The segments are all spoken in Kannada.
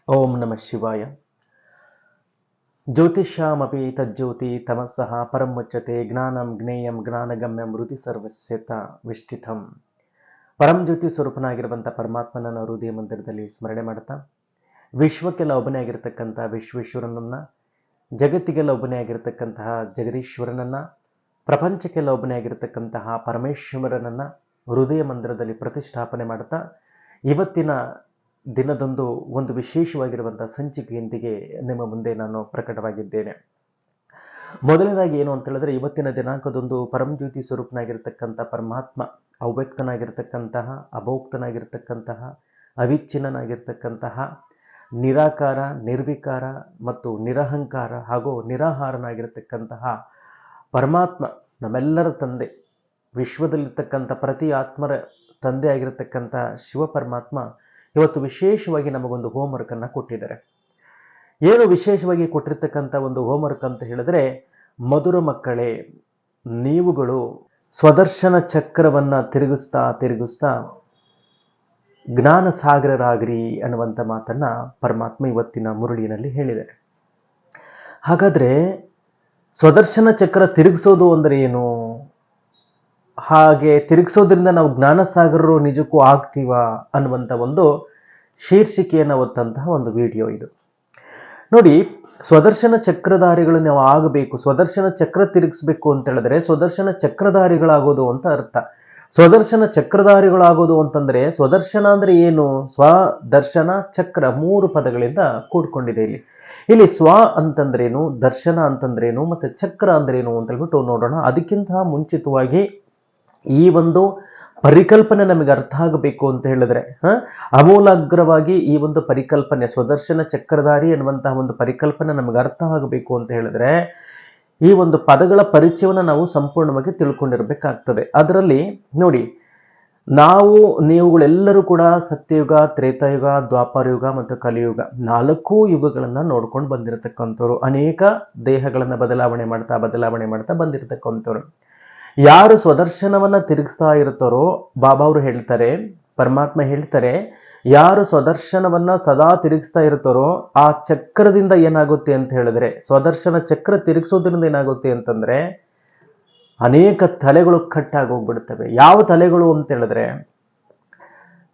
ಓಂ ನಮಃ ಶಿವಾಯ. ಜ್ಯೋತಿಷ್ಯಾಮಪಿ ತಜ್ಜ್ಯೋತಿ ತಮಸ್ಸಃ ಪರಂ ಮುಚ್ಯತೆ ಜ್ಞಾನಂ ಜ್ಞೇಯಂ ಜ್ಞಾನಗಮ್ಯಂ ಹೃದಯ ಸರ್ವಸ್ಯತ ವಿಷ್ಠಿತಂ. ಪರಂ ಜ್ಯೋತಿ ಸ್ವರೂಪನಾಗಿರುವಂಥ ಪರಮಾತ್ಮನನ್ನು ಹೃದಯ ಮಂದಿರದಲ್ಲಿ ಸ್ಮರಣೆ ಮಾಡ್ತಾ, ವಿಶ್ವಕ್ಕೆಲ್ಲ ಒಬ್ಬನೇ ಆಗಿರತಕ್ಕಂಥ ವಿಶ್ವೇಶ್ವರನನ್ನ, ಜಗತ್ತಿಗೆಲ್ಲ ಒಬ್ಬನೇ ಆಗಿರತಕ್ಕಂತಹ ಜಗದೀಶ್ವರನನ್ನ, ಪ್ರಪಂಚಕ್ಕೆಲ್ಲ ಒಬ್ಬನೇ ಆಗಿರತಕ್ಕಂತಹ ಪರಮೇಶ್ವರನನ್ನ ಹೃದಯ ಮಂದಿರದಲ್ಲಿ ಪ್ರತಿಷ್ಠಾಪನೆ ಮಾಡ್ತಾ, ಇವತ್ತಿನ ದಿನದಂದು ಒಂದು ವಿಶೇಷವಾಗಿರುವಂತಹ ಸಂಚಿಕೆಯೊಂದಿಗೆ ನಿಮ್ಮ ಮುಂದೆ ನಾನು ಪ್ರಕಟವಾಗಿದ್ದೇನೆ. ಮೊದಲನೇದಾಗಿ ಏನು ಅಂತ ಹೇಳಿದ್ರೆ, ಇವತ್ತಿನ ದಿನಾಂಕದೊಂದು ಪರಮಜ್ಯೋತಿ ಸ್ವರೂಪನಾಗಿರ್ತಕ್ಕಂಥ ಪರಮಾತ್ಮ ಅವ್ಯಕ್ತನಾಗಿರ್ತಕ್ಕಂತಹ, ಅಭೋಕ್ತನಾಗಿರ್ತಕ್ಕಂತಹ, ಅವಿಚ್ಛಿನ್ನನಾಗಿರ್ತಕ್ಕಂತಹ, ನಿರಾಕಾರ, ನಿರ್ವಿಕಾರ ಮತ್ತು ನಿರಹಂಕಾರ ಹಾಗೂ ನಿರಾಹಾರನಾಗಿರ್ತಕ್ಕಂತಹ ಪರಮಾತ್ಮ, ನಮ್ಮೆಲ್ಲರ ತಂದೆ, ವಿಶ್ವದಲ್ಲಿರ್ತಕ್ಕಂಥ ಪ್ರತಿ ಆತ್ಮರ ತಂದೆ ಆಗಿರತಕ್ಕಂಥ ಶಿವ ಪರಮಾತ್ಮ ಇವತ್ತು ವಿಶೇಷವಾಗಿ ನಮಗೊಂದು ಹೋಮ್ವರ್ಕ್ ಅನ್ನ ಕೊಟ್ಟಿದ್ದಾರೆ. ಏನು ವಿಶೇಷವಾಗಿ ಕೊಟ್ಟಿರ್ತಕ್ಕಂಥ ಒಂದು ಹೋಮ್ವರ್ಕ್ ಅಂತ ಹೇಳಿದ್ರೆ, ಮಧುರ ಮಕ್ಕಳೇ, ನೀವುಗಳು ಸ್ವದರ್ಶನ ಚಕ್ರವನ್ನ ತಿರುಗಿಸ್ತಾ ತಿರುಗಿಸ್ತಾ ಜ್ಞಾನ ಸಾಗರರಾಗ್ರಿ ಅನ್ನುವಂಥ ಮಾತನ್ನ ಪರಮಾತ್ಮ ಇವತ್ತಿನ ಮುರುಳಿನಲ್ಲಿ ಹೇಳಿದ್ದಾರೆ. ಹಾಗಾದ್ರೆ ಸ್ವದರ್ಶನ ಚಕ್ರ ತಿರುಗಿಸೋದು ಅಂದ್ರೆ ಏನು? ಹಾಗೆ ತಿರುಗಿಸೋದ್ರಿಂದ ನಾವು ಜ್ಞಾನಸಾಗರರು ನಿಜಕ್ಕೂ ಆಗ್ತೀವ ಅನ್ನುವಂಥ ಒಂದು ಶೀರ್ಷಿಕೆಯನ್ನು ಹೊತ್ತಂತಹ ಒಂದು ವಿಡಿಯೋ ಇದು. ನೋಡಿ, ಸ್ವದರ್ಶನ ಚಕ್ರಧಾರಿಗಳು ನಾವು ಆಗಬೇಕು, ಸ್ವದರ್ಶನ ಚಕ್ರ ತಿರುಗಿಸ್ಬೇಕು ಅಂತ ಹೇಳಿದ್ರೆ ಸ್ವದರ್ಶನ ಚಕ್ರಧಾರಿಗಳಾಗೋದು ಅಂತ ಅರ್ಥ. ಸ್ವದರ್ಶನ ಚಕ್ರಧಾರಿಗಳಾಗೋದು ಅಂತಂದ್ರೆ, ಸ್ವದರ್ಶನ ಅಂದ್ರೆ ಏನು? ಸ್ವದರ್ಶನ ಚಕ್ರ 3 ಪದಗಳಿಂದ ಕೂಡ್ಕೊಂಡಿದೆ. ಇಲ್ಲಿ ಸ್ವ ಅಂತಂದ್ರೇನು, ದರ್ಶನ ಅಂತಂದ್ರೇನು, ಮತ್ತೆ ಚಕ್ರ ಅಂದ್ರೇನು ಅಂತ ಹೇಳ್ಬಿಟ್ಟು ನೋಡೋಣ. ಅದಕ್ಕಿಂತ ಮುಂಚಿತವಾಗಿ ಈ ಒಂದು ಪರಿಕಲ್ಪನೆ ನಮಗೆ ಅರ್ಥ ಆಗಬೇಕು ಅಂತ ಹೇಳಿದ್ರೆ, ಅಮೂಲಾಗ್ರವಾಗಿ ಈ ಒಂದು ಪರಿಕಲ್ಪನೆ, ಸ್ವದರ್ಶನ ಚಕ್ರಧಾರಿ ಅನ್ನುವಂತಹ ಒಂದು ಪರಿಕಲ್ಪನೆ ನಮಗೆ ಅರ್ಥ ಆಗಬೇಕು ಅಂತ ಹೇಳಿದ್ರೆ, ಈ ಒಂದು ಪದಗಳ ಪರಿಚಯವನ್ನು ನಾವು ಸಂಪೂರ್ಣವಾಗಿ ತಿಳ್ಕೊಂಡಿರ್ಬೇಕಾಗ್ತದೆ. ಅದರಲ್ಲಿ ನೋಡಿ, ನೀವುಗಳೆಲ್ಲರೂ ಕೂಡ ಸತ್ಯಯುಗ, ತ್ರೇತಾಯುಗ, ದ್ವಾಪರಯುಗ ಮತ್ತು ಕಲಿಯುಗ 4 ಯುಗಗಳನ್ನ ನೋಡ್ಕೊಂಡು ಬಂದಿರತಕ್ಕಂಥವ್ರು. ಅನೇಕ ದೇಹಗಳನ್ನ ಬದಲಾವಣೆ ಮಾಡ್ತಾ ಬಂದಿರತಕ್ಕಂಥವ್ರು. ಯಾರು ಸ್ವದರ್ಶನವನ್ನ ತಿರುಗಿಸ್ತಾ ಇರ್ತಾರೋ, ಬಾಬಾ ಅವರು ಹೇಳ್ತಾರೆ, ಪರಮಾತ್ಮ ಹೇಳ್ತಾರೆ, ಯಾರು ಸ್ವದರ್ಶನವನ್ನ ಸದಾ ತಿರುಗಿಸ್ತಾ ಇರ್ತಾರೋ ಆ ಚಕ್ರದಿಂದ ಏನಾಗುತ್ತೆ ಅಂತ ಹೇಳಿದ್ರೆ, ಸ್ವದರ್ಶನ ಚಕ್ರ ತಿರುಗಿಸೋದ್ರಿಂದ ಏನಾಗುತ್ತೆ ಅಂತಂದ್ರೆ ಅನೇಕ ತಲೆಗಳು ಕಟ್ಟಾಗಿ ಹೋಗ್ಬಿಡ್ತವೆ. ಯಾವ ತಲೆಗಳು ಅಂತ ಹೇಳಿದ್ರೆ,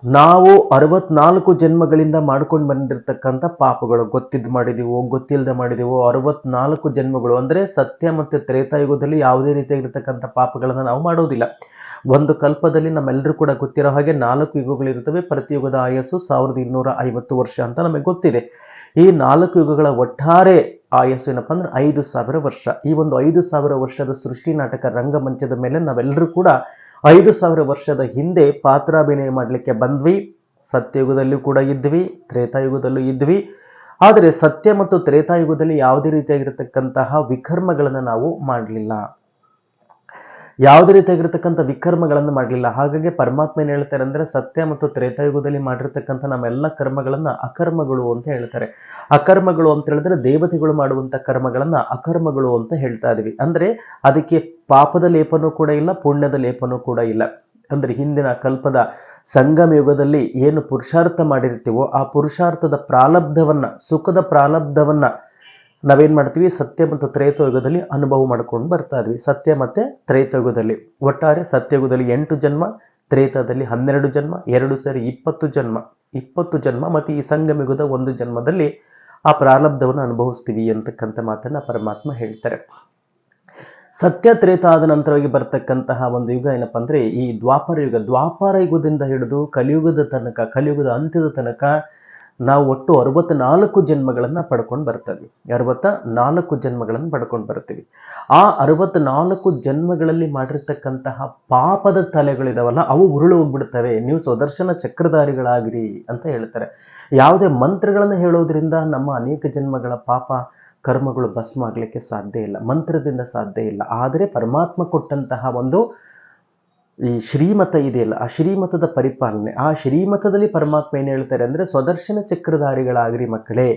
ನಾವು 64 ಜನ್ಮಗಳಿಂದ ಮಾಡ್ಕೊಂಡು ಬಂದಿರತಕ್ಕಂಥ ಪಾಪಗಳು, ಗೊತ್ತಿದ್ದು ಮಾಡಿದೀವೋ ಗೊತ್ತಿಲ್ಲದೆ ಮಾಡಿದೀವೋ 64 ಜನ್ಮಗಳು. ಅಂದ್ರೆ ಸತ್ಯ ಮತ್ತು ತ್ರೇತಾಯುಗದಲ್ಲಿ ಯಾವುದೇ ರೀತಿಯಾಗಿರ್ತಕ್ಕಂಥ ಪಾಪಗಳನ್ನ ನಾವು ಮಾಡೋದಿಲ್ಲ. ಒಂದು ಕಲ್ಪದಲ್ಲಿ ನಮ್ಮೆಲ್ಲರೂ ಕೂಡ ಗೊತ್ತಿರೋ ಹಾಗೆ 4 ಯುಗಗಳಿರ್ತವೆ. ಪ್ರತಿ ಯುಗದ ಆಯಸ್ಸು 1250 ವರ್ಷ ಅಂತ ನಮಗೆ ಗೊತ್ತಿದೆ. ಈ 4 ಯುಗಗಳ ಒಟ್ಟಾರೆ ಆಯಸ್ಸು ಏನಪ್ಪಾ ಅಂದ್ರೆ 5000 ವರ್ಷ. ಈ ಒಂದು 5000 ವರ್ಷದ ಸೃಷ್ಟಿ ನಾಟಕ ರಂಗಮಂಚದ ಮೇಲೆ ನಾವೆಲ್ಲರೂ ಕೂಡ 5000 ವರ್ಷದ ಹಿಂದೆ ಪಾತ್ರಾಭಿನಯ ಮಾಡಲಿಕ್ಕೆ ಬಂದ್ವಿ. ಸತ್ಯಯುಗದಲ್ಲೂ ಕೂಡ ಇದ್ವಿ, ತ್ರೇತಾಯುಗದಲ್ಲೂ ಇದ್ವಿ. ಆದರೆ ಸತ್ಯ ಮತ್ತು ತ್ರೇತಾಯುಗದಲ್ಲಿ ಯಾವುದೇ ರೀತಿಯಾಗಿರ್ತಕ್ಕಂತಹ ವಿಕರ್ಮಗಳನ್ನು ನಾವು ಮಾಡಲಿಲ್ಲ, ಯಾವುದೇ ರೀತಿಯಾಗಿರ್ತಕ್ಕಂಥ ವಿಕರ್ಮಗಳನ್ನು ಮಾಡಲಿಲ್ಲ. ಹಾಗಾಗಿ ಪರಮಾತ್ಮ ಏನು ಹೇಳ್ತಾರೆ ಅಂದ್ರೆ, ಸತ್ಯ ಮತ್ತು ತ್ರೇತಾಯುಗದಲ್ಲಿ ಮಾಡಿರ್ತಕ್ಕಂಥ ನಮ್ಮೆಲ್ಲ ಕರ್ಮಗಳನ್ನ ಅಕರ್ಮಗಳು ಅಂತ ಹೇಳ್ತಾರೆ. ಅಕರ್ಮಗಳು ಅಂತ ಹೇಳಿದ್ರೆ ದೇವತೆಗಳು ಮಾಡುವಂತ ಕರ್ಮಗಳನ್ನ ಅಕರ್ಮಗಳು ಅಂತ ಹೇಳ್ತಾ ಇದೀವಿ. ಅಂದ್ರೆ ಅದಕ್ಕೆ ಪಾಪದ ಲೇಪನೂ ಕೂಡ ಇಲ್ಲ, ಪುಣ್ಯದ ಲೇಪನೂ ಕೂಡ ಇಲ್ಲ. ಅಂದ್ರೆ ಹಿಂದಿನ ಕಲ್ಪದ ಸಂಗಮ ಯುಗದಲ್ಲಿ ಏನು ಪುರುಷಾರ್ಥ ಮಾಡಿರ್ತೀವೋ ಆ ಪುರುಷಾರ್ಥದ ಪ್ರಾರಬ್ಧವನ್ನ, ಸುಖದ ಪ್ರಾರಬ್ಧವನ್ನ ನಾವೇನ್ ಮಾಡ್ತೀವಿ, ಸತ್ಯ ಮತ್ತು ತ್ರೇತಾಯುಗದಲ್ಲಿ ಅನುಭವ ಮಾಡ್ಕೊಂಡು ಬರ್ತಾ ಇದ್ವಿ. ಸತ್ಯ ಮತ್ತೆ ತ್ರೇತಾಯುಗದಲ್ಲಿ ಒಟ್ಟಾರೆ ಸತ್ಯಯುಗದಲ್ಲಿ 8 ಜನ್ಮ, ತ್ರೇತಾದಲ್ಲಿ 12 ಜನ್ಮ, 2 ಸೇರಿ 20 ಜನ್ಮ ಮತ್ತೆ ಈ ಸಂಗಮಯುಗದ 1 ಜನ್ಮದಲ್ಲಿ ಆ ಪ್ರಾರಬ್ಧವನ್ನು ಅನುಭವಿಸ್ತೀವಿ ಅಂತಕ್ಕಂಥ ಮಾತನ್ನ ಪರಮಾತ್ಮ ಹೇಳ್ತಾರೆ. ಸತ್ಯ ತ್ರೇತ ಆದ ನಂತರವಾಗಿ ಬರ್ತಕ್ಕಂತಹ ಒಂದು ಯುಗ ಏನಪ್ಪಾ ಅಂದ್ರೆ ಈ ದ್ವಾಪರ ಯುಗ. ದ್ವಾಪರ ಯುಗದಿಂದ ಹಿಡಿದು ಕಲಿಯುಗದ ತನಕ, ಕಲಿಯುಗದ ಅಂತ್ಯದ ತನಕ ನಾವು ಒಟ್ಟು 64 ಜನ್ಮಗಳನ್ನ ಪಡ್ಕೊಂಡು ಬರ್ತೀವಿ. 64 ಜನ್ಮಗಳನ್ನು ಪಡ್ಕೊಂಡು ಬರ್ತೀವಿ. ಆ 64 ಜನ್ಮಗಳಲ್ಲಿ ಮಾಡಿರ್ತಕ್ಕಂತಹ ಪಾಪದ ತಲೆಗಳಿದಾವಲ್ಲ, ಅವು ಉರುಳು ಹೋಗ್ಬಿಡ್ತವೆ. ನೀವು ಸ್ವದರ್ಶನ ಚಕ್ರಧಾರಿಗಳಾಗಿರಿ ಅಂತ ಹೇಳ್ತಾರೆ. ಯಾವುದೇ ಮಂತ್ರಗಳನ್ನು ಹೇಳೋದ್ರಿಂದ ನಮ್ಮ ಅನೇಕ ಜನ್ಮಗಳ ಪಾಪ ಕರ್ಮಗಳು ಭಸ್ಮ ಆಗ್ಲಿಕ್ಕೆ ಸಾಧ್ಯ ಇಲ್ಲ, ಮಂತ್ರದಿಂದ ಸಾಧ್ಯ ಇಲ್ಲ. ಆದರೆ ಪರಮಾತ್ಮ ಕೊಟ್ಟಂತಹ ಒಂದು ಈ ಶ್ರೀಮತ ಇದೆಯಲ್ಲ, ಆ ಶ್ರೀಮತದ ಪರಿಪಾಲನೆ, ಆ ಶ್ರೀಮತದಲ್ಲಿ ಪರಮಾತ್ಮ ಏನ್ ಹೇಳ್ತಾರೆ ಅಂದ್ರೆ, ಸ್ವದರ್ಶನ ಚಕ್ರಧಾರಿಗಳಾಗ್ರಿ ಮಕ್ಕಳೇ,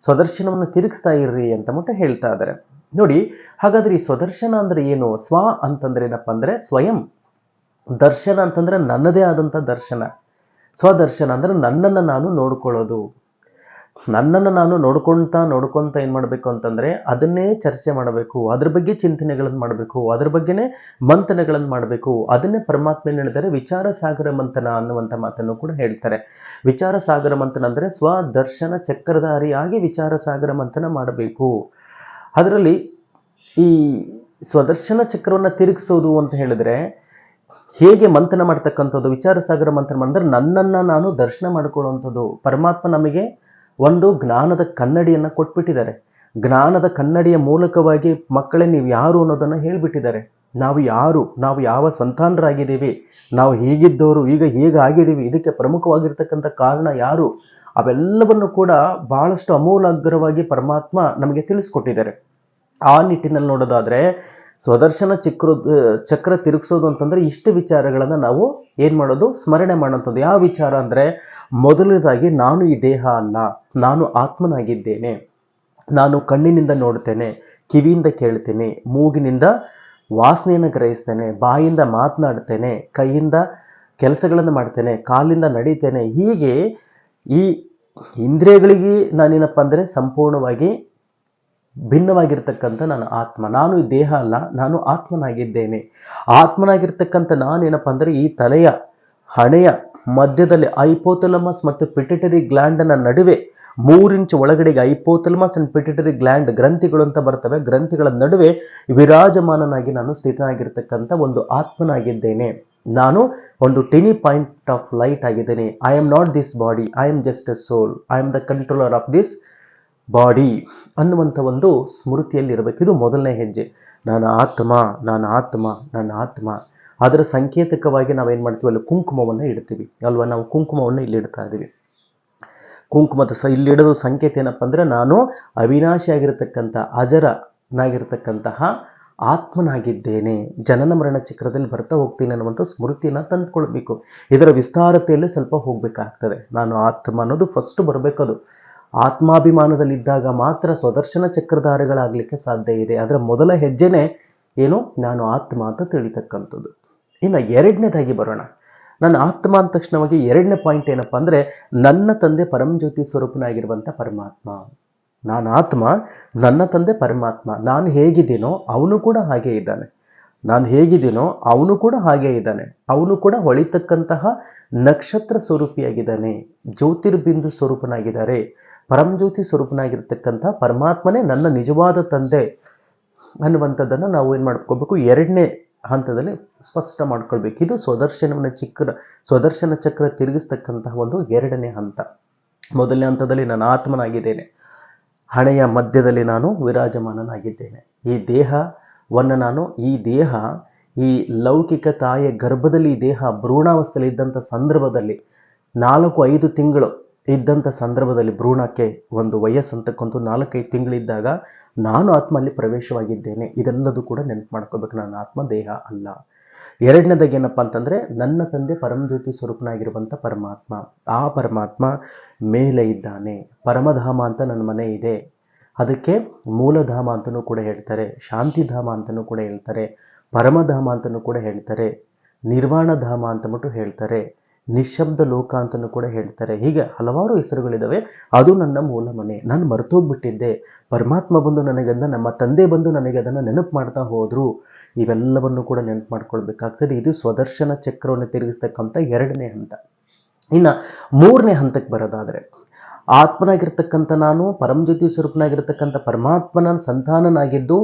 ಸ್ವದರ್ಶನವನ್ನು ತಿರುಗಿಸ್ತಾ ಇರ್ರಿ ಅಂತ ಮಟ್ಟ ಹೇಳ್ತಾ ಇದ್ದಾರೆ. ನೋಡಿ, ಹಾಗಾದ್ರೆ ಈ ಸ್ವದರ್ಶನ ಅಂದ್ರೆ ಏನು? ಸ್ವ ಅಂತಂದ್ರೆ ಏನಪ್ಪಾ ಅಂದ್ರೆ ಸ್ವಯಂ, ದರ್ಶನ ಅಂತಂದ್ರೆ ನನ್ನದೇ ಆದಂತ ದರ್ಶನ, ಸ್ವದರ್ಶನ ಅಂದ್ರೆ ನನ್ನನ್ನು ನಾನು ನೋಡ್ಕೊಳ್ಳೋದು. ನನ್ನನ್ನು ನಾನು ನೋಡ್ಕೊತ ಏನು ಮಾಡಬೇಕು ಅಂತಂದರೆ ಅದನ್ನೇ ಚರ್ಚೆ ಮಾಡಬೇಕು, ಅದ್ರ ಬಗ್ಗೆ ಚಿಂತನೆಗಳನ್ನು ಮಾಡಬೇಕು, ಅದ್ರ ಬಗ್ಗೆನೇ ಮಂಥನಗಳನ್ನು ಮಾಡಬೇಕು. ಅದನ್ನೇ ಪರಮಾತ್ಮ ಏನು ಹೇಳಿದರೆ ವಿಚಾರ ಸಾಗರ ಮಂಥನ ಅನ್ನುವಂಥ ಮಾತನ್ನು ಕೂಡ ಹೇಳ್ತಾರೆ. ವಿಚಾರ ಸಾಗರ ಮಂಥನ ಅಂದರೆ ಸ್ವದರ್ಶನ ಚಕ್ರಧಾರಿಯಾಗಿ ವಿಚಾರ ಸಾಗರ ಮಂಥನ ಮಾಡಬೇಕು. ಅದರಲ್ಲಿ ಈ ಸ್ವದರ್ಶನ ಚಕ್ರವನ್ನು ತಿರುಗಿಸೋದು ಅಂತ ಹೇಳಿದ್ರೆ ಹೇಗೆ ಮಂಥನ ಮಾಡ್ತಕ್ಕಂಥದ್ದು, ವಿಚಾರ ಸಾಗರ ಮಂಥನ ಅಂದರೆ ನನ್ನನ್ನು ನಾನು ದರ್ಶನ ಮಾಡಿಕೊಳ್ಳುವಂಥದ್ದು. ಪರಮಾತ್ಮ ನಮಗೆ ಒಂದು ಜ್ಞಾನದ ಕನ್ನಡಿಯನ್ನು ಕೊಟ್ಬಿಟ್ಟಿದ್ದಾರೆ. ಜ್ಞಾನದ ಕನ್ನಡಿಯ ಮೂಲಕವಾಗಿ ಮಕ್ಕಳೇ ನೀವು ಯಾರು ಅನ್ನೋದನ್ನು ಹೇಳಿಬಿಟ್ಟಿದ್ದಾರೆ. ನಾವು ಯಾರು, ನಾವು ಯಾವ ಸಂತಾನರಾಗಿದ್ದೀವಿ, ನಾವು ಹೀಗಿದ್ದವರು ಈಗ ಹೇಗೆ ಆಗಿದ್ದೀವಿ, ಇದಕ್ಕೆ ಪ್ರಮುಖವಾಗಿರ್ತಕ್ಕಂಥ ಕಾರಣ ಯಾರು, ಅವೆಲ್ಲವನ್ನು ಕೂಡ ಬಹಳಷ್ಟು ಅಮೂಲಾಗ್ರವಾಗಿ ಪರಮಾತ್ಮ ನಮಗೆ ತಿಳಿಸ್ಕೊಟ್ಟಿದ್ದಾರೆ. ಆ ನಿಟ್ಟಿನಲ್ಲಿ ನೋಡೋದಾದರೆ ಸ್ವದರ್ಶನ ಚಕ್ರ ತಿರುಗಿಸೋದು ಅಂತಂದರೆ ಇಷ್ಟು ವಿಚಾರಗಳನ್ನು ನಾವು ಏನು ಮಾಡೋದು, ಸ್ಮರಣೆ ಮಾಡೋಂಥದ್ದು. ಯಾವ ವಿಚಾರ ಅಂದರೆ ಮೊದಲನೇದಾಗಿ ನಾನು ಈ ದೇಹ ಅಲ್ಲ, ನಾನು ಆತ್ಮನಾಗಿದ್ದೇನೆ. ನಾನು ಕಣ್ಣಿನಿಂದ ನೋಡ್ತೇನೆ, ಕಿವಿಯಿಂದ ಕೇಳ್ತೇನೆ, ಮೂಗಿನಿಂದ ವಾಸನೆಯನ್ನು ಗ್ರಹಿಸ್ತೇನೆ, ಬಾಯಿಂದ ಮಾತನಾಡ್ತೇನೆ, ಕೈಯಿಂದ ಕೆಲಸಗಳನ್ನು ಮಾಡ್ತೇನೆ, ಕಾಲಿಂದ ನಡೀತೇನೆ. ಹೀಗೆ ಈ ಇಂದ್ರಿಯಗಳಿಗೆ ನಾನೇನಪ್ಪ ಅಂದರೆ ಸಂಪೂರ್ಣವಾಗಿ ಭಿನ್ನವಾಗಿರ್ತಕ್ಕಂಥ ನಾನು ಆತ್ಮ. ನಾನು ಈ ದೇಹ ಅಲ್ಲ, ನಾನು ಆತ್ಮನಾಗಿದ್ದೇನೆ. ಆತ್ಮನಾಗಿರ್ತಕ್ಕಂಥ ನಾನೇನಪ್ಪ ಅಂದರೆ ಈ ತಲೆಯ ಹಣೆಯ ಮಧ್ಯದಲ್ಲಿ ಐಪೋಥಲಮಸ್ ಮತ್ತು ಪಿಟ್ಯುಟರಿ ಗ್ಲ್ಯಾಂಡನ ನಡುವೆ 3 ಇಂಚ್ ಒಳಗಡೆಗೆ ಐಪೋಥಲಮಸ್ ಅಂಡ್ ಪಿಟ್ಯುಟರಿ ಗ್ಲ್ಯಾಂಡ್ ಗ್ರಂಥಿಗಳು ಅಂತ ಬರ್ತವೆ. ಗ್ರಂಥಿಗಳ ನಡುವೆ ವಿರಾಜಮಾನನಾಗಿ ನಾನು ಸ್ಥಿತನಾಗಿರ್ತಕ್ಕಂಥ ಒಂದು ಆತ್ಮನಾಗಿದ್ದೇನೆ. ನಾನು ಒಂದು ಟಿನಿ ಪಾಯಿಂಟ್ ಆಫ್ ಲೈಟ್ ಆಗಿದ್ದೇನೆ. I am not this body, I am just a soul, I am the controller of this body ಅನ್ನುವಂಥ ಒಂದು ಸ್ಮೃತಿಯಲ್ಲಿ ಇರಬೇಕು. ಇದು ಮೊದಲನೇ ಹೆಜ್ಜೆ. ನಾನು ಆತ್ಮ, ನಾನು ಆತ್ಮ, ನನ್ನ ಆತ್ಮ. ಅದರ ಸಂಕೇತಕವಾಗಿ ನಾವೇನು ಮಾಡ್ತೀವಿ, ಅಲ್ಲಿ ಕುಂಕುಮವನ್ನು ಇಡ್ತೀವಿ ಅಲ್ವಾ. ನಾವು ಕುಂಕುಮವನ್ನು ಇಲ್ಲಿ ಇಡ್ತಾ ಇದ್ದೀವಿ. ಕುಂಕುಮದ ಇಲ್ಲಿಡೋದು ಸಂಕೇತ ಏನಪ್ಪ ಅಂದರೆ ನಾನು ಅವಿನಾಶಿಯಾಗಿರ್ತಕ್ಕಂಥ ಅಜರನಾಗಿರ್ತಕ್ಕಂತಹ ಆತ್ಮನಾಗಿದ್ದೇನೆ. ಜನನ ಮರಣ ಚಕ್ರದಲ್ಲಿ ಬರ್ತಾ ಹೋಗ್ತೀನಿ ಅನ್ನುವಂಥ ಸ್ಮೃತಿಯನ್ನು ತಂದುಕೊಳ್ಬೇಕು. ಇದರ ವಿಸ್ತಾರತೆಯಲ್ಲಿ ಸ್ವಲ್ಪ ಹೋಗಬೇಕಾಗ್ತದೆ. ನಾನು ಆತ್ಮ ಅನ್ನೋದು ಫಸ್ಟ್ ಬರಬೇಕದು. ಆತ್ಮಾಭಿಮಾನದಲ್ಲಿದ್ದಾಗ ಮಾತ್ರ ಸ್ವದರ್ಶನ ಚಕ್ರಧಾರಿಗಳಾಗಲಿಕ್ಕೆ ಸಾಧ್ಯ ಇದೆ. ಅದರ ಮೊದಲ ಹೆಜ್ಜೆನೇ ಏನು, ನಾನು ಆತ್ಮ ಅಂತ ತಿಳಿತಕ್ಕಂಥದ್ದು. ಇನ್ನು ಎರಡನೇದಾಗಿ ಬರೋಣ. ನಾನು ಆತ್ಮ ಅಂದ ತಕ್ಷಣವಾಗಿ ಎರಡನೇ ಪಾಯಿಂಟ್ ಏನಪ್ಪ ಅಂದರೆ ನನ್ನ ತಂದೆ ಪರಮಜ್ಯೋತಿ ಸ್ವರೂಪನಾಗಿರುವಂಥ ಪರಮಾತ್ಮ. ನಾನು ಆತ್ಮ, ನನ್ನ ತಂದೆ ಪರಮಾತ್ಮ. ನಾನು ಹೇಗಿದ್ದೀನೋ ಅವನು ಕೂಡ ಹಾಗೇ ಇದ್ದಾನೆ. ನಾನು ಹೇಗಿದ್ದೀನೋ ಅವನು ಕೂಡ ಹಾಗೇ ಇದ್ದಾನೆ. ಅವನು ಕೂಡ ಹೊಳಿತಕ್ಕಂತಹ ನಕ್ಷತ್ರ ಸ್ವರೂಪಿಯಾಗಿದ್ದಾನೆ, ಜ್ಯೋತಿರ್ಬಿಂದು ಸ್ವರೂಪನಾಗಿದ್ದಾರೆ. ಪರಮಜ್ಯೋತಿ ಸ್ವರೂಪನಾಗಿರ್ತಕ್ಕಂಥ ಪರಮಾತ್ಮನೇ ನನ್ನ ನಿಜವಾದ ತಂದೆ ಅನ್ನುವಂಥದ್ದನ್ನು ನಾವು ಏನು ಮಾಡ್ಕೋಬೇಕು, ಎರಡನೇ ಹಂತದಲ್ಲಿ ಸ್ಪಷ್ಟ ಮಾಡ್ಕೊಳ್ಬೇಕು. ಇದು ಸ್ವದರ್ಶನ ಚಕ್ರ ತಿರುಗಿಸ್ತಕ್ಕಂತಹ ಒಂದು ಎರಡನೇ ಹಂತ. ಮೊದಲನೇ ಹಂತದಲ್ಲಿ ನಾನು ಆತ್ಮನಾಗಿದ್ದೇನೆ, ಹಣೆಯ ಮಧ್ಯದಲ್ಲಿ ನಾನು ವಿರಾಜಮಾನನಾಗಿದ್ದೇನೆ. ಈ ದೇಹವನ್ನು ಈ ಲೌಕಿಕ ತಾಯಿಯ ಗರ್ಭದಲ್ಲಿ ಈ ದೇಹ ಭ್ರೂಣಾವಸ್ಥೆಯಲ್ಲಿ ಇದ್ದಂಥ ಸಂದರ್ಭದಲ್ಲಿ 4-5 ತಿಂಗಳು ಇದ್ದಂಥ ಸಂದರ್ಭದಲ್ಲಿ ಭ್ರೂಣಕ್ಕೆ ಒಂದು ವಯಸ್ಸಂತಕ್ಕಂತೂ 4-5 ತಿಂಗಳಿದ್ದಾಗ ನಾನು ಆತ್ಮ ಅಲ್ಲಿ ಪ್ರವೇಶವಾಗಿದ್ದೇನೆ. ಇದೆಲ್ಲದೂ ಕೂಡ ನೆನಪು ಮಾಡ್ಕೋಬೇಕು. ನನ್ನ ಆತ್ಮ ದೇಹ ಅಲ್ಲ. ಎರಡನೇದಾಗಿ ಏನಪ್ಪ ಅಂತಂದರೆ ನನ್ನ ತಂದೆ ಪರಮಜ್ಯೋತಿ ಸ್ವರೂಪನಾಗಿರುವಂಥ ಪರಮಾತ್ಮ. ಆ ಪರಮಾತ್ಮ ಮೇಲೆ ಇದ್ದಾನೆ. ಪರಮಧಾಮ ಅಂತ ನನ್ನ ಮನೆ ಇದೆ. ಅದಕ್ಕೆ ಮೂಲಧಾಮ ಅಂತಲೂ ಕೂಡ ಹೇಳ್ತಾರೆ, ಶಾಂತಿಧಾಮ ಅಂತಲೂ ಕೂಡ ಹೇಳ್ತಾರೆ, ಪರಮಧಾಮ ಅಂತಲೂ ಕೂಡ ಹೇಳ್ತಾರೆ, ನಿರ್ವಾಣಧಾಮ ಅಂತಬಿಟ್ಟು ಹೇಳ್ತಾರೆ, ನಿಶಬ್ದ ಲೋಕ ಅಂತಲೂ ಕೂಡ ಹೇಳ್ತಾರೆ. ಹೀಗೆ ಹಲವಾರು ಹೆಸರುಗಳಿದ್ದಾವೆ. ಅದು ನನ್ನ ಮೂಲ ಮನೆ. ನಾನು ಮರ್ತೋಗ್ಬಿಟ್ಟಿದ್ದೆ. ಪರಮಾತ್ಮ ಬಂದು ನನಗಂದ, ನಮ್ಮ ತಂದೆ ಬಂದು ನನಗೆ ಅದನ್ನು ನೆನಪು ಮಾಡ್ತಾ ಹೋದರು. ಇವೆಲ್ಲವನ್ನು ಕೂಡ ನೆನಪು ಮಾಡ್ಕೊಳ್ಬೇಕಾಗ್ತದೆ. ಇದು ಸ್ವದರ್ಶನ ಚಕ್ರವನ್ನು ತಿರುಗಿಸ್ತಕ್ಕಂಥ ಎರಡನೇ ಹಂತ. ಇನ್ನು ಮೂರನೇ ಹಂತಕ್ಕೆ ಬರೋದಾದರೆ, ಆತ್ಮನಾಗಿರ್ತಕ್ಕಂಥ ನಾನು ಪರಮಜ್ಯೋತಿ ಸ್ವರೂಪನಾಗಿರ್ತಕ್ಕಂಥ ಪರಮಾತ್ಮನ ಸಂತಾನನಾಗಿದ್ದು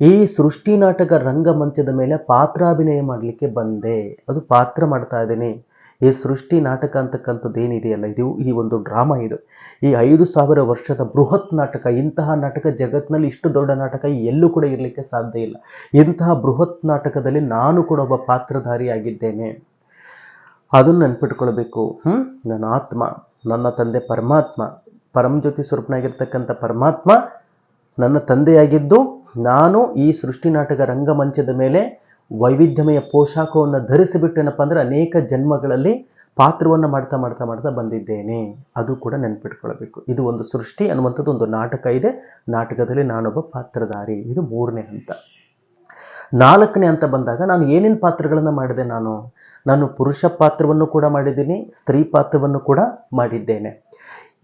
ಈ ಸೃಷ್ಟಿ ನಾಟಕ ರಂಗಮಂಚದ ಮೇಲೆ ಪಾತ್ರಾಭಿನಯ ಮಾಡಲಿಕ್ಕೆ ಬಂದೆ. ಅದು ಪಾತ್ರ ಮಾಡ್ತಾ ಇದ್ದೀನಿ. ಈ ಸೃಷ್ಟಿ ನಾಟಕ ಅಂತಕ್ಕಂಥದ್ದು ಏನಿದೆಯಲ್ಲ, ಇದು ಈ ಒಂದು ಡ್ರಾಮಾ, ಇದು ಈ 5,000 ವರ್ಷದ ಬೃಹತ್ ನಾಟಕ. ಇಂತಹ ನಾಟಕ ಜಗತ್ತಿನಲ್ಲಿ ಇಷ್ಟು ದೊಡ್ಡ ನಾಟಕ ಎಲ್ಲೂ ಕೂಡ ಇರಲಿಕ್ಕೆ ಸಾಧ್ಯ ಇಲ್ಲ. ಇಂತಹ ಬೃಹತ್ ನಾಟಕದಲ್ಲಿ ನಾನು ಕೂಡ ಒಬ್ಬ ಪಾತ್ರಧಾರಿಯಾಗಿದ್ದೇನೆ. ಅದನ್ನು ನೆನ್ಪಿಟ್ಕೊಳ್ಬೇಕು. ನನ್ನ ಆತ್ಮ, ನನ್ನ ತಂದೆ ಪರಮಾತ್ಮ, ಪರಮಜ್ಯೋತಿ ಸ್ವರೂಪನಾಗಿರ್ತಕ್ಕಂಥ ಪರಮಾತ್ಮ ನನ್ನ ತಂದೆಯಾಗಿದ್ದು ನಾನು ಈ ಸೃಷ್ಟಿ ನಾಟಕ ರಂಗಮಂಚದ ಮೇಲೆ ವೈವಿಧ್ಯಮಯ ಪೋಷಾಕವನ್ನು ಧರಿಸಿಬಿಟ್ಟೇನಪ್ಪ ಅಂದರೆ ಅನೇಕ ಜನ್ಮಗಳಲ್ಲಿ ಪಾತ್ರವನ್ನು ಮಾಡ್ತಾ ಮಾಡ್ತಾ ಮಾಡ್ತಾ ಬಂದಿದ್ದೇನೆ. ಅದು ಕೂಡ ನೆನಪಿಟ್ಕೊಳ್ಬೇಕು. ಇದು ಒಂದು ಸೃಷ್ಟಿ ಅನ್ನುವಂಥದ್ದು ಒಂದು ನಾಟಕ ಇದೆ. ನಾಟಕದಲ್ಲಿ ನಾನೊಬ್ಬ ಪಾತ್ರಧಾರಿ. ಇದು ಮೂರನೇ ಹಂತ. ನಾಲ್ಕನೇ ಹಂತ ಬಂದಾಗ ನಾನು ಏನೇನು ಪಾತ್ರಗಳನ್ನು ಮಾಡಿದೆ, ನಾನು ಪುರುಷ ಪಾತ್ರವನ್ನು ಕೂಡ ಮಾಡಿದ್ದೀನಿ, ಸ್ತ್ರೀ ಪಾತ್ರವನ್ನು ಕೂಡ ಮಾಡಿದ್ದೇನೆ.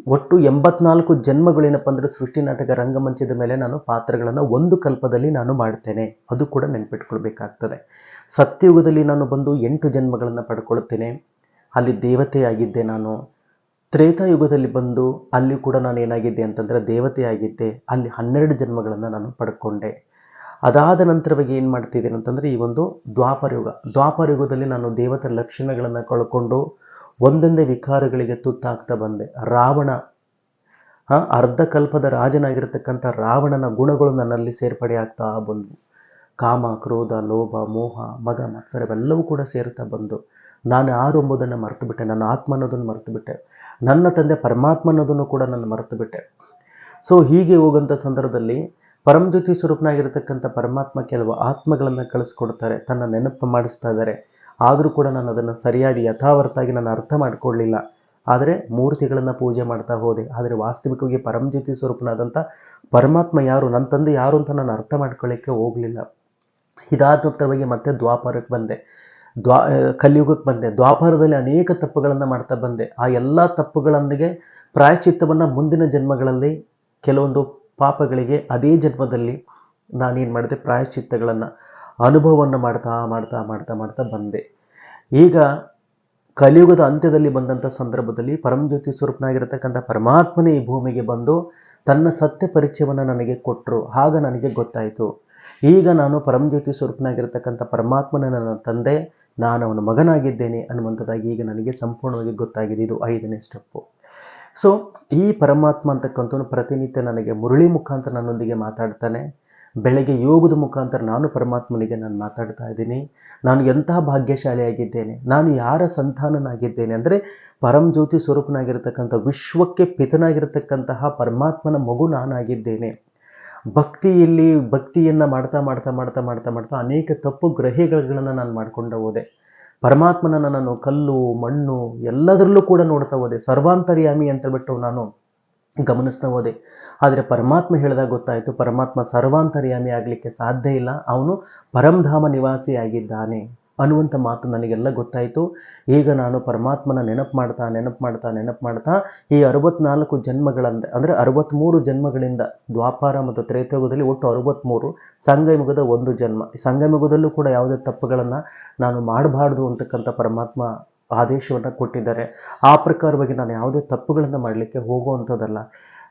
ಒಟ್ಟು 84 ಜನ್ಮಗಳೇನಪ್ಪ ಅಂದರೆ ಸೃಷ್ಟಿ ನಾಟಕ ರಂಗಮಂಚದ ಮೇಲೆ ನಾನು ಪಾತ್ರಗಳನ್ನು ಒಂದು ಕಲ್ಪದಲ್ಲಿ ನಾನು ಮಾಡ್ತೇನೆ. ಅದು ಕೂಡ ನೆನ್ಪಿಟ್ಕೊಳ್ಬೇಕಾಗ್ತದೆ. ಸತ್ಯಯುಗದಲ್ಲಿ ನಾನು ಬಂದು 8 ಜನ್ಮಗಳನ್ನು ಪಡ್ಕೊಳ್ತೇನೆ, ಅಲ್ಲಿ ದೇವತೆಯಾಗಿದ್ದೆ ನಾನು. ತ್ರೇತಾಯುಗದಲ್ಲಿ ಬಂದು ಅಲ್ಲಿ ಕೂಡ ನಾನು ಏನಾಗಿದ್ದೆ ಅಂತಂದರೆ ದೇವತೆಯಾಗಿದ್ದೆ, ಅಲ್ಲಿ 12 ಜನ್ಮಗಳನ್ನು ನಾನು ಪಡ್ಕೊಂಡೆ. ಅದಾದ ನಂತರವಾಗಿ ಏನು ಮಾಡ್ತಿದ್ದೇನೆ ಅಂತಂದರೆ ಈ ಒಂದು ದ್ವಾಪರಯುಗದಲ್ಲಿ ನಾನು ದೇವತೆ ಲಕ್ಷಣಗಳನ್ನು ಕಳ್ಕೊಂಡು ಒಂದೊಂದೇ ವಿಕಾರಗಳಿಗೆ ತುತ್ತಾಗ್ತಾ ಬಂದೆ. ರಾವಣ, ಅರ್ಧಕಲ್ಪದ ರಾಜನಾಗಿರ್ತಕ್ಕಂಥ ರಾವಣನ ಗುಣಗಳು ನನ್ನಲ್ಲಿ ಸೇರ್ಪಡೆ ಆಗ್ತಾ ಬಂದು, ಕಾಮ, ಕ್ರೋಧ, ಲೋಭ, ಮೋಹ, ಮದ, ಮತ್ಸರ ಇವೆಲ್ಲವೂ ಕೂಡ ಸೇರ್ತಾ ಬಂದು ನಾನು ಯಾರು ಎಂಬುದನ್ನು ಮರೆತು ಬಿಟ್ಟೆ, ನನ್ನ ಆತ್ಮ ಅನ್ನೋದನ್ನು ಮರೆತು ಬಿಟ್ಟೆ, ನನ್ನ ತಂದೆ ಪರಮಾತ್ಮ ಅನ್ನೋದನ್ನು ಕೂಡ ನಾನು ಮರೆತು ಬಿಟ್ಟೆ. ಸೊ ಹೀಗೆ ಹೋಗುವಂಥ ಸಂದರ್ಭದಲ್ಲಿ ಪರಮಜ್ಯೋತಿ ಸ್ವರೂಪನಾಗಿರ್ತಕ್ಕಂಥ ಪರಮಾತ್ಮ ಕೆಲವು ಆತ್ಮಗಳನ್ನು ಕಳಿಸ್ಕೊಡ್ತಾರೆ, ತನ್ನ ನೆನಪು ಮಾಡಿಸ್ತಾ ಇದ್ದಾರೆ. ಆದರೂ ಕೂಡ ನಾನು ಅದನ್ನು ಸರಿಯಾಗಿ ಯಥಾವತ್ತಾಗಿ ನಾನು ಅರ್ಥ ಮಾಡ್ಕೊಳ್ಳಿಲ್ಲ. ಆದರೆ ಮೂರ್ತಿಗಳನ್ನು ಪೂಜೆ ಮಾಡ್ತಾ ಹೋದೆ. ಆದರೆ ವಾಸ್ತವಿಕವಾಗಿ ಪರಮಜ್ಯೋತಿ ಸ್ವರೂಪನಾದಂಥ ಪರಮಾತ್ಮ ಯಾರು, ನನ್ನ ತಂದೆ ಯಾರು ಅಂತ ನಾನು ಅರ್ಥ ಮಾಡ್ಕೊಳ್ಳಿಕ್ಕೆ ಹೋಗಲಿಲ್ಲ. ಇದಾದ ನಂತರವಾಗಿ ಮತ್ತೆ ದ್ವಾಪರಕ್ಕೆ ಬಂದೆ, ಕಲಿಯುಗಕ್ಕೆ ಬಂದೆ. ದ್ವಾಪರದಲ್ಲಿ ಅನೇಕ ತಪ್ಪುಗಳನ್ನು ಮಾಡ್ತಾ ಬಂದೆ. ಆ ಎಲ್ಲ ತಪ್ಪುಗಳೊಂದಿಗೆ ಪ್ರಾಯಶ್ಚಿತ್ತವನ್ನು ಮುಂದಿನ ಜನ್ಮಗಳಲ್ಲಿ ಕೆಲವೊಂದು ಪಾಪಗಳಿಗೆ ಅದೇ ಜನ್ಮದಲ್ಲಿ ನಾನೇನು ಮಾಡಿದೆ, ಪ್ರಾಯಶ್ಚಿತ್ತಗಳನ್ನು ಅನುಭವವನ್ನು ಮಾಡ್ತಾ ಮಾಡ್ತಾ ಮಾಡ್ತಾ ಮಾಡ್ತಾ ಬಂದೆ. ಈಗ ಕಲಿಯುಗದ ಅಂತ್ಯದಲ್ಲಿ ಬಂದಂಥ ಸಂದರ್ಭದಲ್ಲಿ ಪರಮಜ್ಯೋತಿ ಸ್ವರೂಪನಾಗಿರತಕ್ಕಂಥ ಪರಮಾತ್ಮನೇ ಈ ಭೂಮಿಗೆ ಬಂದು ತನ್ನ ಸತ್ಯ ಪರಿಚಯವನ್ನು ನನಗೆ ಕೊಟ್ಟರು. ಆಗ ನನಗೆ ಗೊತ್ತಾಯಿತು, ಈಗ ನಾನು ಪರಮಜ್ಯೋತಿ ಸ್ವರೂಪನಾಗಿರ್ತಕ್ಕಂಥ ಪರಮಾತ್ಮನ ನನ್ನ ತಂದೆ, ನಾನು ಅವನ ಮಗನಾಗಿದ್ದೇನೆ ಅನ್ನುವಂಥದ್ದಾಗಿ ಈಗ ನನಗೆ ಸಂಪೂರ್ಣವಾಗಿ ಗೊತ್ತಾಗಿದೆ. ಇದು 5ನೇ ಸ್ಟೆಪ್ಪು. ಸೊ ಈ ಪರಮಾತ್ಮ ಅಂತಕ್ಕಂಥವನು ಪ್ರತಿನಿತ್ಯ ನನಗೆ ಮುರಳಿ ಮುಖಾಂತರ ನನ್ನೊಂದಿಗೆ ಮಾತಾಡ್ತಾನೆ. ಬೆಳಗ್ಗೆ ಯೋಗದ ಮುಖಾಂತರ ನಾನು ಪರಮಾತ್ಮನಿಗೆ ನಾನು ಮಾತಾಡ್ತಾ ಇದ್ದೀನಿ. ನಾನು ಎಂತಹ ಭಾಗ್ಯಶಾಲಿಯಾಗಿದ್ದೇನೆ, ನಾನು ಯಾರ ಸಂತಾನನಾಗಿದ್ದೇನೆ ಅಂದರೆ ಪರಮಜ್ಯೋತಿ ಸ್ವರೂಪನಾಗಿರ್ತಕ್ಕಂಥ ವಿಶ್ವಕ್ಕೆ ಪಿತನಾಗಿರ್ತಕ್ಕಂತಹ ಪರಮಾತ್ಮನ ಮಗು ನಾನಾಗಿದ್ದೇನೆ. ಭಕ್ತಿಯನ್ನು ಮಾಡ್ತಾ ಮಾಡ್ತಾ ಮಾಡ್ತಾ ಮಾಡ್ತಾ ಮಾಡ್ತಾ ಅನೇಕ ತಪ್ಪು ಗ್ರಹಿಕೆಗಳನ್ನು ನಾನು ಮಾಡ್ಕೊಂಡು ಹೋದೆ. ಪರಮಾತ್ಮನನ್ನು ನಾನು ಕಲ್ಲು ಮಣ್ಣು ಎಲ್ಲದರಲ್ಲೂ ಕೂಡ ನೋಡ್ತಾ ಹೋದೆ. ಸರ್ವಾಂತರ್ಯಾಮಿ ಅಂತೇಳ್ಬಿಟ್ಟು ನಾನು ಗಮನಿಸ್ತಾ ಹೋದೆ. ಆದರೆ ಪರಮಾತ್ಮ ಹೇಳಿದಾಗ ಗೊತ್ತಾಯಿತು, ಪರಮಾತ್ಮ ಸರ್ವಾಂತರ್ಯಾಮಿ ಆಗಲಿಕ್ಕೆ ಸಾಧ್ಯ ಇಲ್ಲ, ಅವನು ಪರಂಧಾಮ ನಿವಾಸಿಯಾಗಿದ್ದಾನೆ ಅನ್ನುವಂಥ ಮಾತು ನನಗೆಲ್ಲ ಗೊತ್ತಾಯಿತು. ಈಗ ನಾನು ಪರಮಾತ್ಮನ ನೆನಪು ಮಾಡ್ತಾ ಈ 64 ಜನ್ಮಗಳಿಂದ ಅಂದರೆ 63 ಜನ್ಮಗಳಿಂದ ದ್ವಾಪಾರ ಮತ್ತು ತ್ರೇತಾಯುಗದಲ್ಲಿ ಒಟ್ಟು 63, ಸಂಗಮಯುಗದ 1 ಜನ್ಮ. ಸಂಗಮಯುಗದಲ್ಲೂ ಕೂಡ ಯಾವುದೇ ತಪ್ಪುಗಳನ್ನು ನಾನು ಮಾಡಬಾರ್ದು ಅಂತಕ್ಕಂಥ ಪರಮಾತ್ಮ ಆದೇಶವನ್ನು ಕೊಟ್ಟಿದ್ದಾರೆ. ಆ ಪ್ರಕಾರವಾಗಿ ನಾನು ಯಾವುದೇ ತಪ್ಪುಗಳನ್ನು ಮಾಡಲಿಕ್ಕೆ ಹೋಗುವಂಥದ್ದಲ್ಲ.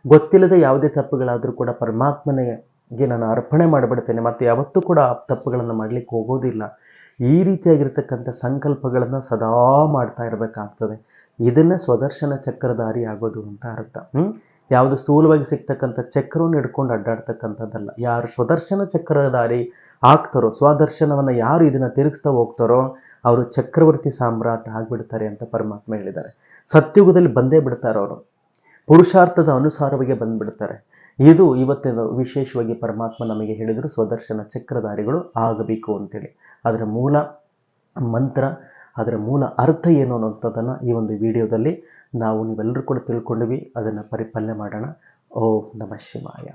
ಗೊತ್ತಿಲ್ಲದೆ ಯಾವುದೇ ತಪ್ಪುಗಳಾದರೂ ಕೂಡ ಪರಮಾತ್ಮನಿಗೆ ನಾನು ಅರ್ಪಣೆ ಮಾಡಿಬಿಡ್ತೇನೆ, ಮತ್ತು ಯಾವತ್ತೂ ಕೂಡ ಆ ತಪ್ಪುಗಳನ್ನು ಮಾಡಲಿಕ್ಕೆ ಹೋಗೋದಿಲ್ಲ. ಈ ರೀತಿಯಾಗಿರ್ತಕ್ಕಂಥ ಸಂಕಲ್ಪಗಳನ್ನು ಸದಾ ಮಾಡ್ತಾ ಇರಬೇಕಾಗ್ತದೆ. ಇದನ್ನೇ ಸ್ವದರ್ಶನ ಚಕ್ರಧಾರಿ ಆಗೋದು ಅಂತ ಅರ್ಥ. ಯಾವುದು ಸ್ಥೂಲವಾಗಿ ಸಿಗ್ತಕ್ಕಂಥ ಚಕ್ರವನ್ನು ಹಿಡ್ಕೊಂಡು ಅಡ್ಡಾಡ್ತಕ್ಕಂಥದ್ದಲ್ಲ. ಯಾರು ಸ್ವದರ್ಶನ ಚಕ್ರಧಾರಿ ಆಗ್ತಾರೋ, ಸ್ವದರ್ಶನವನ್ನು ಯಾರು ಇದನ್ನು ತಿರುಗಿಸ್ತಾ ಹೋಗ್ತಾರೋ ಅವರು ಚಕ್ರವರ್ತಿ ಸಾಮ್ರಾಟ ಆಗಿಬಿಡ್ತಾರೆ ಅಂತ ಪರಮಾತ್ಮ ಹೇಳಿದ್ದಾರೆ. ಸತ್ಯುಗದಲ್ಲಿ ಬಂದೇ ಬಿಡ್ತಾರೆ ಅವರು, ಪುರುಷಾರ್ಥದ ಅನುಸಾರವಾಗಿ ಬಂದ್ಬಿಡ್ತಾರೆ. ಇದು ಇವತ್ತಿನ ವಿಶೇಷವಾಗಿ ಪರಮಾತ್ಮ ನಮಗೆ ಹೇಳಿದರು, ಸ್ವದರ್ಶನ ಚಕ್ರಧಾರಿಗಳು ಆಗಬೇಕು ಅಂತೇಳಿ. ಅದರ ಮೂಲ ಮಂತ್ರ, ಅದರ ಮೂಲ ಅರ್ಥ ಏನು ಅನ್ನೋಂಥದ್ದನ್ನು ಈ ಒಂದು ವಿಡಿಯೋದಲ್ಲಿ ನೀವೆಲ್ಲರೂ ಕೂಡ ತಿಳ್ಕೊಂಡ್ವಿ. ಅದನ್ನು ಪರಿಪಾಲನೆ ಮಾಡೋಣ. ಓಂ ನಮಃ ಶಿವಾಯ.